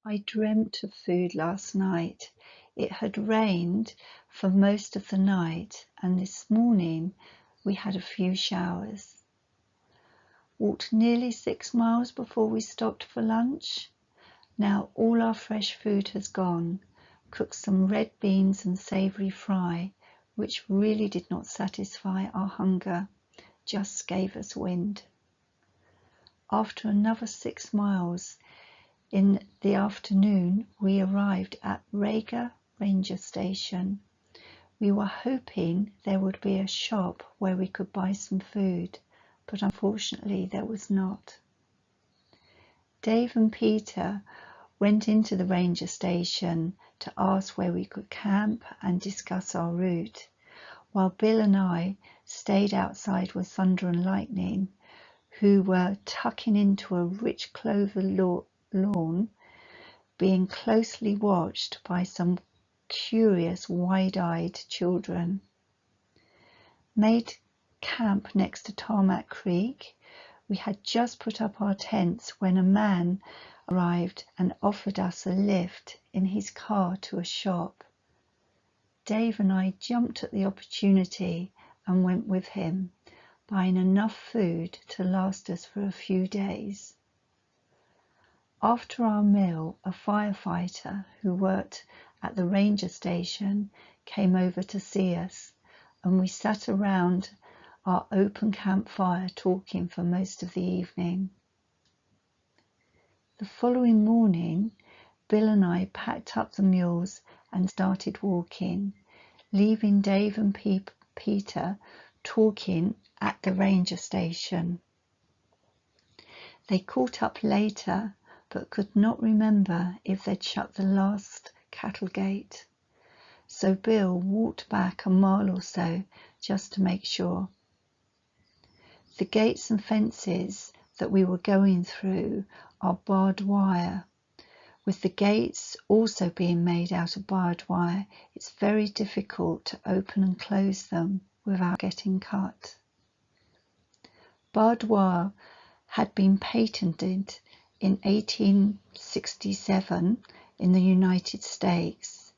I dreamt of food last night. It had rained for most of the night, and this morning we had a few showers. Walked nearly 6 miles before we stopped for lunch. Now all our fresh food has gone. Cooked some red beans and savoury fry, which really did not satisfy our hunger, just gave us wind. After another 6 miles in the afternoon, we arrived at Rega Ranger Station. We were hoping there would be a shop where we could buy some food, but unfortunately there was not. Dave and Peter went into the ranger station to ask where we could camp and discuss our route, while Bill and I stayed outside with Thunder and Lightning, who were tucking into a rich clover lawn, being closely watched by some curious wide-eyed children. Made camp next to Tarmac Creek. We had just put up our tents when a man arrived and offered us a lift in his car to a shop. Dave and I jumped at the opportunity and went with him, buying enough food to last us for a few days. After our meal, a firefighter who worked at the ranger station came over to see us, and we sat around our open campfire talking for most of the evening. The following morning, Bill and I packed up the mules and started walking, leaving Dave and Peter talking at the ranger station. They caught up later, but could not remember if they'd shut the last cattle gate. So Bill walked back a mile or so just to make sure. The gates and fences that we were going through are barbed wire. With the gates also being made out of barbed wire, it's very difficult to open and close them without getting cut. Barbed wire had been patented in 1867 in the United States,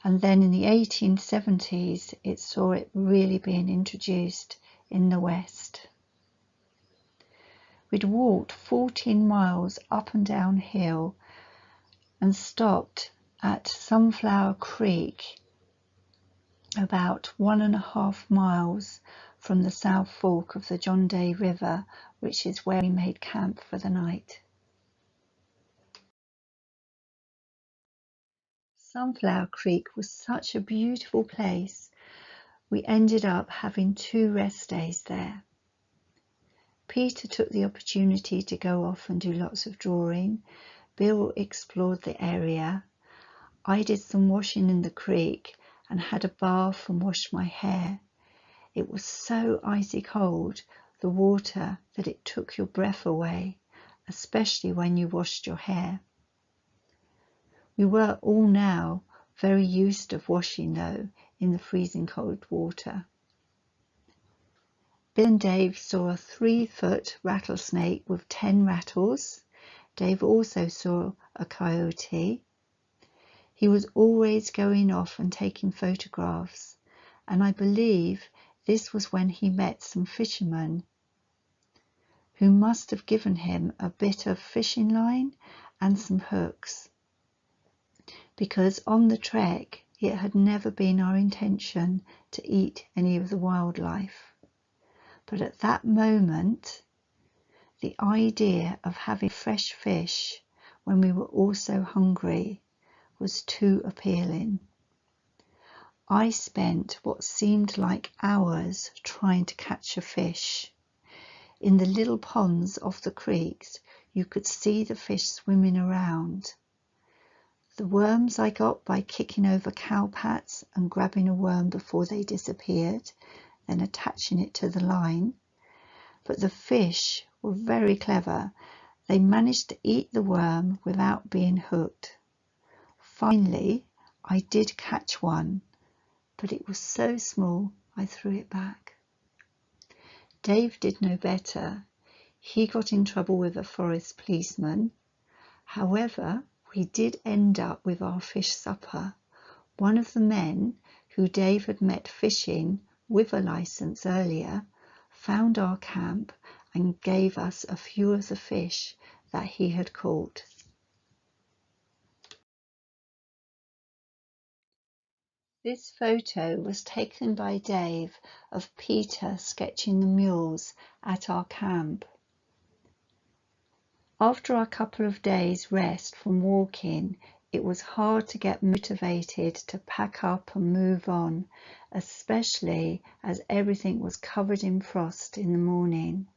and then in the 1870s it saw it really being introduced in the West. We'd walked 14 miles up and down hill and stopped at Sunflower Creek, about 1.5 miles from the South Fork of the John Day River, which is where we made camp for the night. Sunflower Creek was such a beautiful place. We ended up having 2 rest days there. Peter took the opportunity to go off and do lots of drawing. Bill explored the area. I did some washing in the creek and had a bath and washed my hair. It was so icy cold, the water, that it took your breath away, especially when you washed your hair. We were all now very used to washing, though, in the freezing cold water. Bill and Dave saw a 3-foot rattlesnake with 10 rattles. Dave also saw a coyote. He was always going off and taking photographs, and I believe this was when he met some fishermen who must have given him a bit of fishing line and some hooks, because on the trek it had never been our intention to eat any of the wildlife. But at that moment, the idea of having fresh fish when we were all so hungry was too appealing. I spent what seemed like hours trying to catch a fish. In the little ponds off the creeks, you could see the fish swimming around. The worms I got by kicking over cowpats and grabbing a worm before they disappeared, then attaching it to the line. But the fish were very clever. They managed to eat the worm without being hooked. Finally, I did catch one, but it was so small I threw it back. Dave did no better. He got in trouble with a forest policeman. However, we did end up with our fish supper. One of the men, who Dave had met fishing with a license earlier, found our camp and gave us a few of the fish that he had caught. This photo was taken by Dave of Peter sketching the mules at our camp. After a couple of days' rest from walking, it was hard to get motivated to pack up and move on, especially as everything was covered in frost in the morning.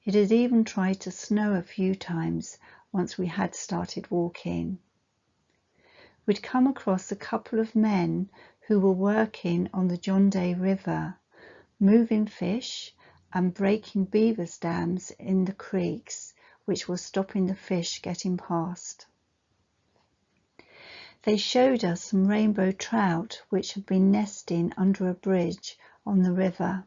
It had even tried to snow a few times once we had started walking. We'd come across a couple of men who were working on the John Day River, moving fish and breaking beaver dams in the creeks, which was stopping the fish getting past. They showed us some rainbow trout which had been nesting under a bridge on the river.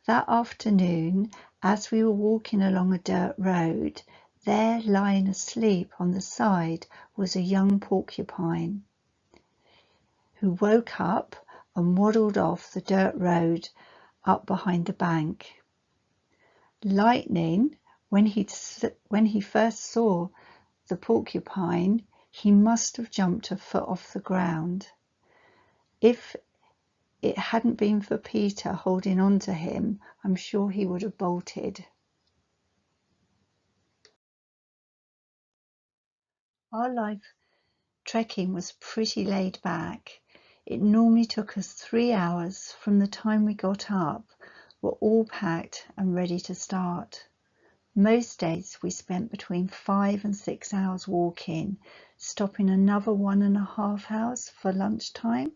That afternoon, as we were walking along a dirt road, there lying asleep on the side was a young porcupine, who woke up and waddled off the dirt road up behind the bank. Lightning, when he first saw the porcupine, he must have jumped a foot off the ground. If it hadn't been for Peter holding on to him, I'm sure he would have bolted. Our life trekking was pretty laid back. It normally took us 3 hours from the time we got up, were all packed and ready to start. Most days we spent between 5 and 6 hours walking, stopping another 1.5 hours for lunchtime,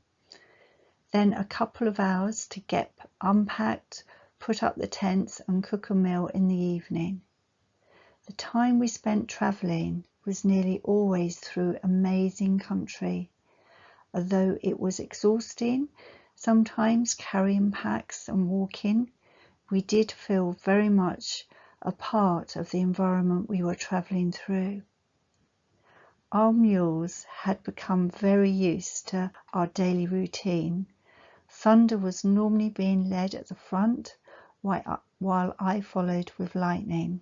then a couple of hours to get unpacked, put up the tents and cook a meal in the evening. The time we spent travelling was nearly always through amazing country. Although it was exhausting, sometimes carrying packs and walking, we did feel very much a part of the environment we were travelling through. Our mules had become very used to our daily routine. Thunder was normally being led at the front, while I followed with Lightning.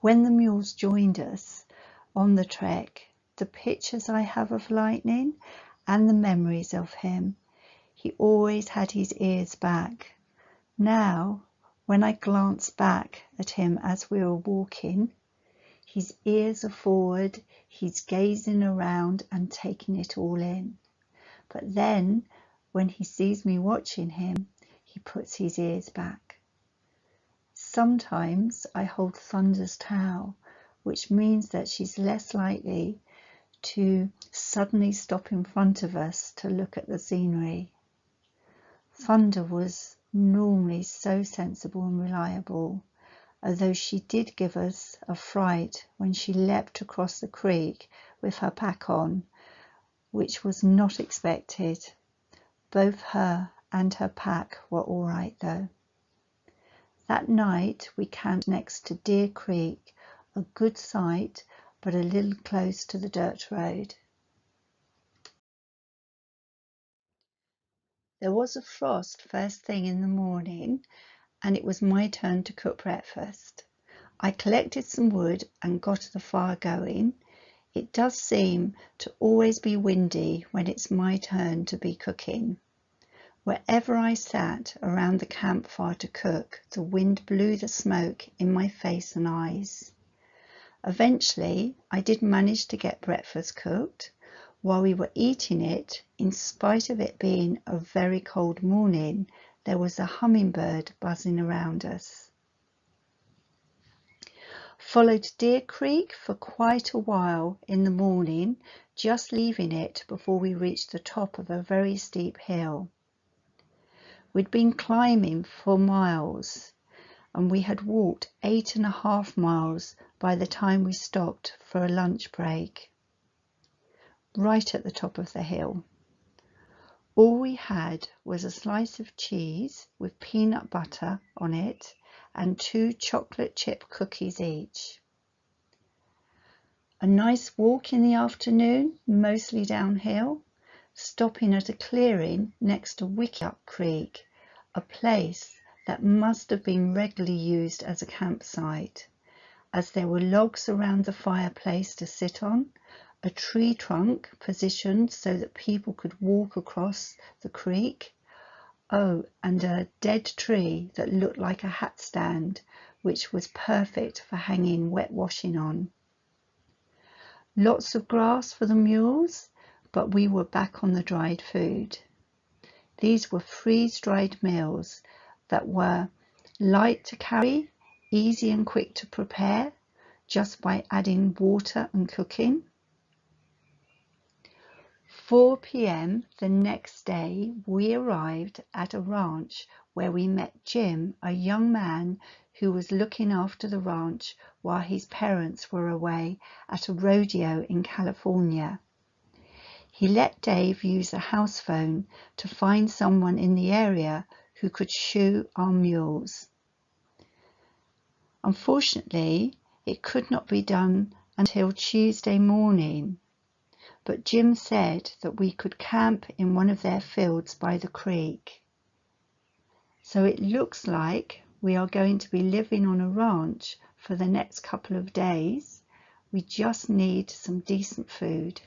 When the mules joined us on the trek, the pictures I have of Lightning and the memories of him, he always had his ears back. Now, when I glance back at him as we were walking, his ears are forward, he's gazing around and taking it all in. But then, when he sees me watching him, he puts his ears back. Sometimes I hold Thunder's tail, which means that she's less likely to suddenly stop in front of us to look at the scenery. Thunder was normally so sensible and reliable, although she did give us a fright when she leapt across the creek with her pack on, which was not expected. Both her and her pack were all right though. That night we camped next to Deer Creek, a good site but a little close to the dirt road. There was a frost first thing in the morning, and it was my turn to cook breakfast. I collected some wood and got the fire going. It does seem to always be windy when it's my turn to be cooking. Wherever I sat around the campfire to cook, the wind blew the smoke in my face and eyes. Eventually, I did manage to get breakfast cooked. While we were eating it, in spite of it being a very cold morning, there was a hummingbird buzzing around us. Followed Deer Creek for quite a while in the morning, just leaving it before we reached the top of a very steep hill. We'd been climbing for miles, and we had walked 8.5 miles by the time we stopped for a lunch break, right at the top of the hill. All we had was a slice of cheese with peanut butter on it and 2 chocolate chip cookies each. A nice walk in the afternoon, mostly downhill, stopping at a clearing next to Wickiup Creek, a place that must have been regularly used as a campsite, as there were logs around the fireplace to sit on, a tree trunk positioned so that people could walk across the creek. Oh, and a dead tree that looked like a hat stand, which was perfect for hanging wet washing on. Lots of grass for the mules, but we were back on the dried food. These were freeze-dried meals that were light to carry, easy and quick to prepare, just by adding water and cooking. 4 p.m. the next day, we arrived at a ranch where we met Jim, a young man who was looking after the ranch while his parents were away at a rodeo in California. He let Dave use a house phone to find someone in the area who could shoe our mules. Unfortunately, it could not be done until Tuesday morning, but Jim said that we could camp in one of their fields by the creek. So it looks like we are going to be living on a ranch for the next couple of days. We just need some decent food.